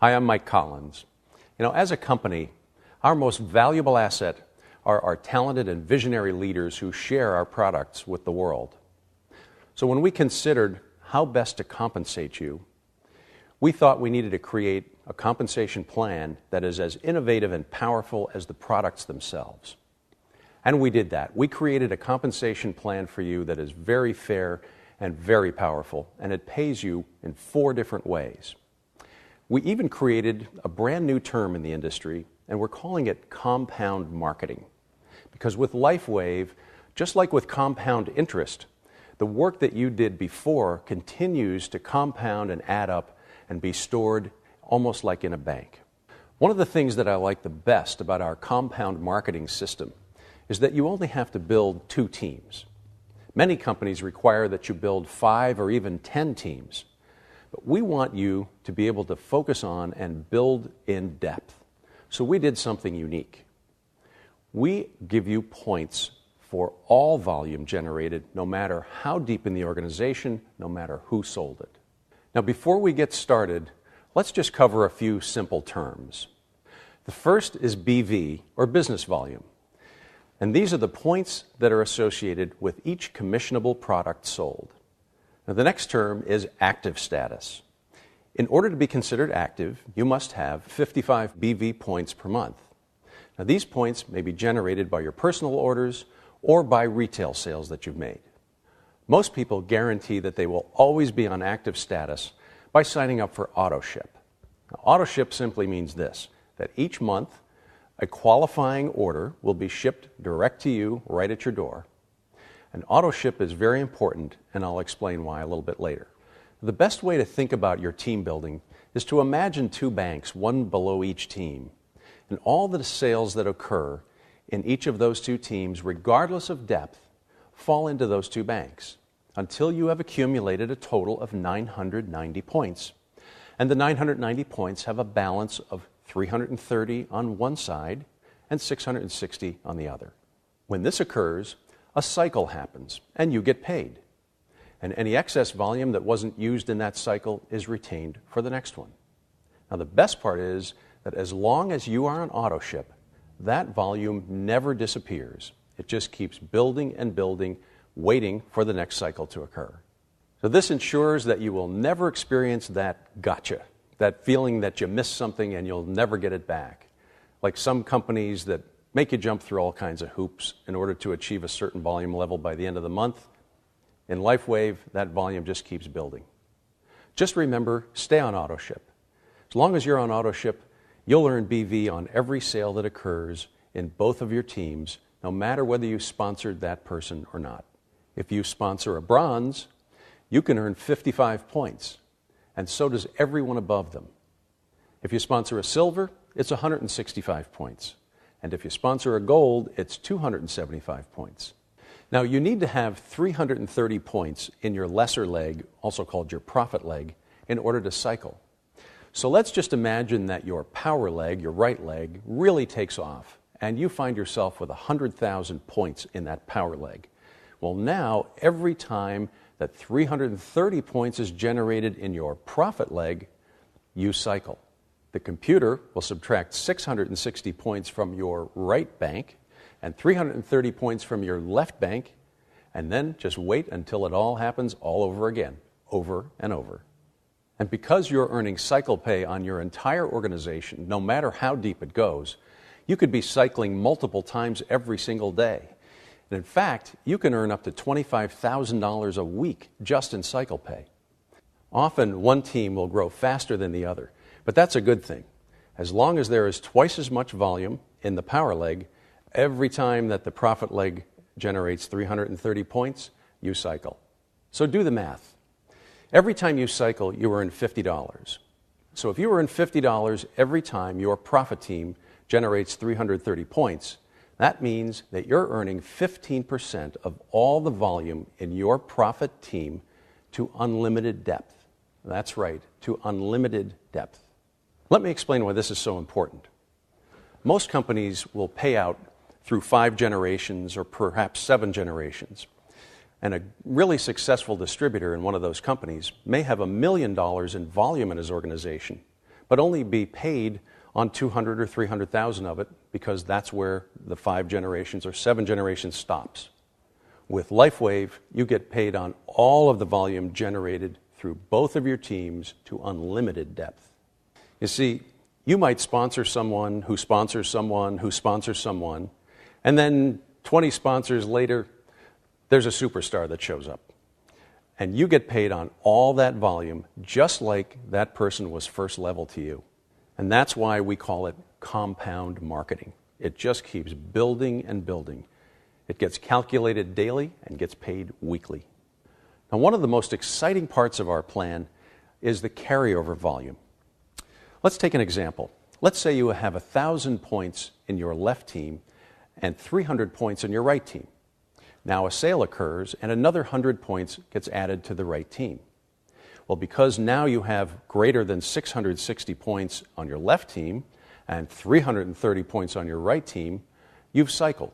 Hi, I'm Mike Collins. As a company, our most valuable asset are our talented and visionary leaders who share our products with the world. So when we considered how best to compensate you, we thought we needed to create a compensation plan that is as innovative and powerful as the products themselves. And we did that. We created a compensation plan for you that is very fair and very powerful, and it pays you in 4 different ways. We even created a brand new term in the industry, and we're calling it compound marketing. Because with Lifewave, just like with compound interest, the work that you did before continues to compound and add up and be stored almost like in a bank. One of the things that I like the best about our compound marketing system is that you only have to build 2 teams. Many companies require that you build 5 or even 10 teams. But we want you to be able to focus on and build in depth. So we did something unique. We give you points for all volume generated, no matter how deep in the organization, no matter who sold it. Now, before we get started, let's just cover a few simple terms. The first is BV, or business volume. And these are the points that are associated with each commissionable product sold. Now, the next term is active status. In order to be considered active, you must have 55 BV points per month. Now, these points may be generated by your personal orders or by retail sales that you've made. Most people guarantee that they will always be on active status by signing up for AutoShip. Now, AutoShip simply means this, that each month a qualifying order will be shipped direct to you right at your door. And AutoShip is very important, and I'll explain why a little bit later. The best way to think about your team building is to imagine 2 banks, one below each team, and all the sales that occur in each of those 2 teams, regardless of depth, fall into those 2 banks until you have accumulated a total of 990 points. And the 990 points have a balance of 330 on one side and 660 on the other. When this occurs, a cycle happens, and you get paid. And any excess volume that wasn't used in that cycle is retained for the next one. Now, the best part is that as long as you are on AutoShip, that volume never disappears. It just keeps building and building, waiting for the next cycle to occur. So this ensures that you will never experience that gotcha, that feeling that you missed something and you'll never get it back. Like some companies that make you jump through all kinds of hoops in order to achieve a certain volume level by the end of the month. In Lifewave, that volume just keeps building. Just remember, stay on AutoShip. As long as you're on AutoShip, you'll earn BV on every sale that occurs in both of your teams, no matter whether you sponsored that person or not. If you sponsor a bronze, you can earn 55 points, and so does everyone above them. If you sponsor a silver, it's 165 points. And if you sponsor a gold, it's 275 points. Now, you need to have 330 points in your lesser leg, also called your profit leg, in order to cycle. So let's just imagine that your power leg, your right leg, really takes off, and you find yourself with 100,000 points in that power leg. Well, now, every time that 330 points is generated in your profit leg, you cycle. The computer will subtract 660 points from your right bank and 330 points from your left bank, and then just wait until it all happens all over again, over and over. And because you're earning cycle pay on your entire organization, no matter how deep it goes, you could be cycling multiple times every single day. And in fact, you can earn up to $25,000 a week just in cycle pay. Often, one team will grow faster than the other. But that's a good thing. As long as there is twice as much volume in the power leg, every time that the profit leg generates 330 points, you cycle. So do the math. Every time you cycle, you earn $50. So if you earn $50 every time your profit team generates 330 points, that means that you're earning 15% of all the volume in your profit team to unlimited depth. That's right, to unlimited depth. Let me explain why this is so important. Most companies will pay out through 5 generations or perhaps 7 generations. And a really successful distributor in one of those companies may have $1 million in volume in his organization, but only be paid on 200 or 300,000 of it, because that's where the 5 generations or 7 generations stops. With Lifewave, you get paid on all of the volume generated through both of your teams to unlimited depth. You see, you might sponsor someone who sponsors someone who sponsors someone, and then 20 sponsors later, there's a superstar that shows up. And you get paid on all that volume, just like that person was first level to you. And that's why we call it compound marketing. It just keeps building and building. It gets calculated daily and gets paid weekly. Now, one of the most exciting parts of our plan is the carryover volume. Let's take an example. Let's say you have 1,000 points in your left team and 300 points in your right team. Now a sale occurs and another 100 points gets added to the right team. Well, because now you have greater than 660 points on your left team and 330 points on your right team, you've cycled.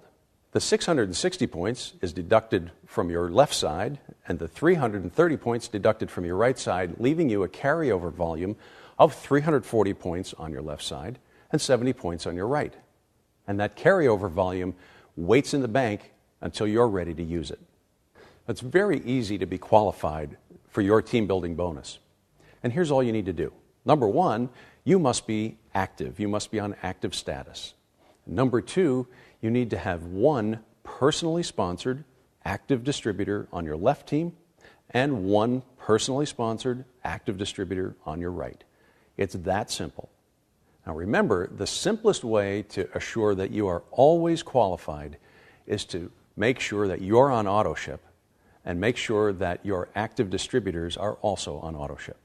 The 660 points is deducted from your left side and the 330 points deducted from your right side, leaving you a carryover volume of 340 points on your left side and 70 points on your right. And that carryover volume waits in the bank until you're ready to use it. It's very easy to be qualified for your team building bonus. And here's all you need to do. Number 1, you must be active. You must be on active status. Number 2, you need to have 1 personally sponsored active distributor on your left team and 1 personally sponsored active distributor on your right. It's that simple. Now remember, the simplest way to assure that you are always qualified is to make sure that you're on auto ship and make sure that your active distributors are also on auto ship.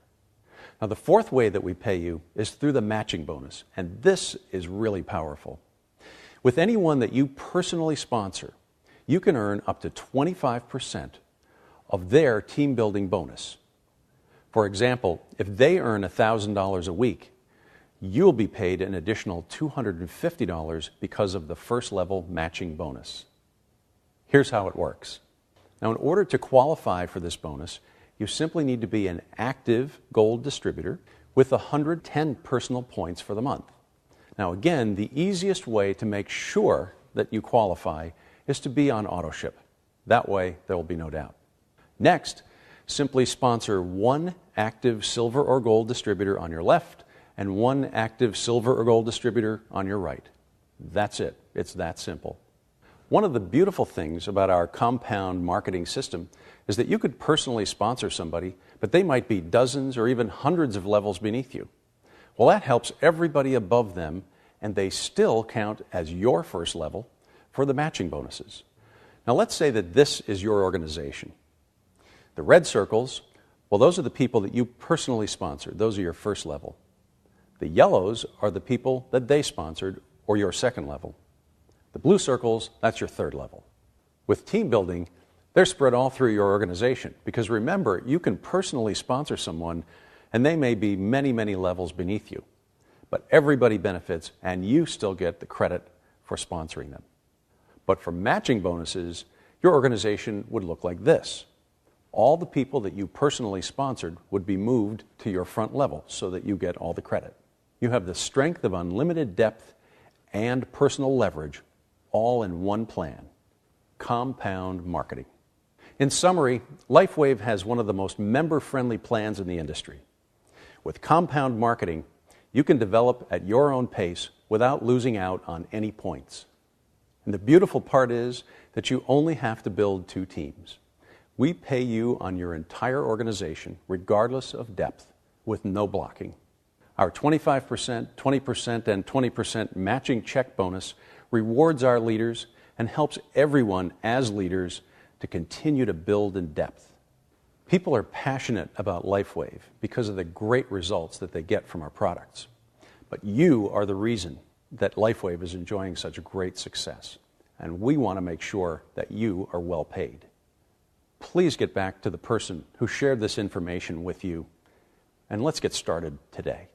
Now the 4th way that we pay you is through the matching bonus, and this is really powerful. With anyone that you personally sponsor, you can earn up to 25% of their team building bonus. For example, if they earn $1,000 a week, you'll be paid an additional $250 because of the first level matching bonus. Here's how it works. Now, in order to qualify for this bonus, you simply need to be an active gold distributor with 110 personal points for the month. Now again, the easiest way to make sure that you qualify is to be on auto ship. That way, there will be no doubt. Next, simply sponsor 1 active silver or gold distributor on your left and 1 active silver or gold distributor on your right. That's it. It's that simple. One of the beautiful things about our compound marketing system is that you could personally sponsor somebody, but they might be dozens or even hundreds of levels beneath you. Well, that helps everybody above them, and they still count as your first level for the matching bonuses. Now, let's say that this is your organization. The red circles, well, those are the people that you personally sponsored. Those are your first level. The yellows are the people that they sponsored, or your second level. The blue circles, that's your third level. With team building, they're spread all through your organization, because remember, you can personally sponsor someone and they may be many, many levels beneath you. But everybody benefits and you still get the credit for sponsoring them. But for matching bonuses, your organization would look like this. All the people that you personally sponsored would be moved to your front level so that you get all the credit. You have the strength of unlimited depth and personal leverage all in one plan. Compound marketing. In summary, Lifewave has one of the most member-friendly plans in the industry. With compound marketing, you can develop at your own pace without losing out on any points. And the beautiful part is that you only have to build 2 teams. We pay you on your entire organization, regardless of depth, with no blocking. Our 25%, 20%, and 20% matching check bonus rewards our leaders and helps everyone as leaders to continue to build in depth. People are passionate about Lifewave because of the great results that they get from our products. But you are the reason that Lifewave is enjoying such great success, and we want to make sure that you are well paid. Please get back to the person who shared this information with you, and let's get started today.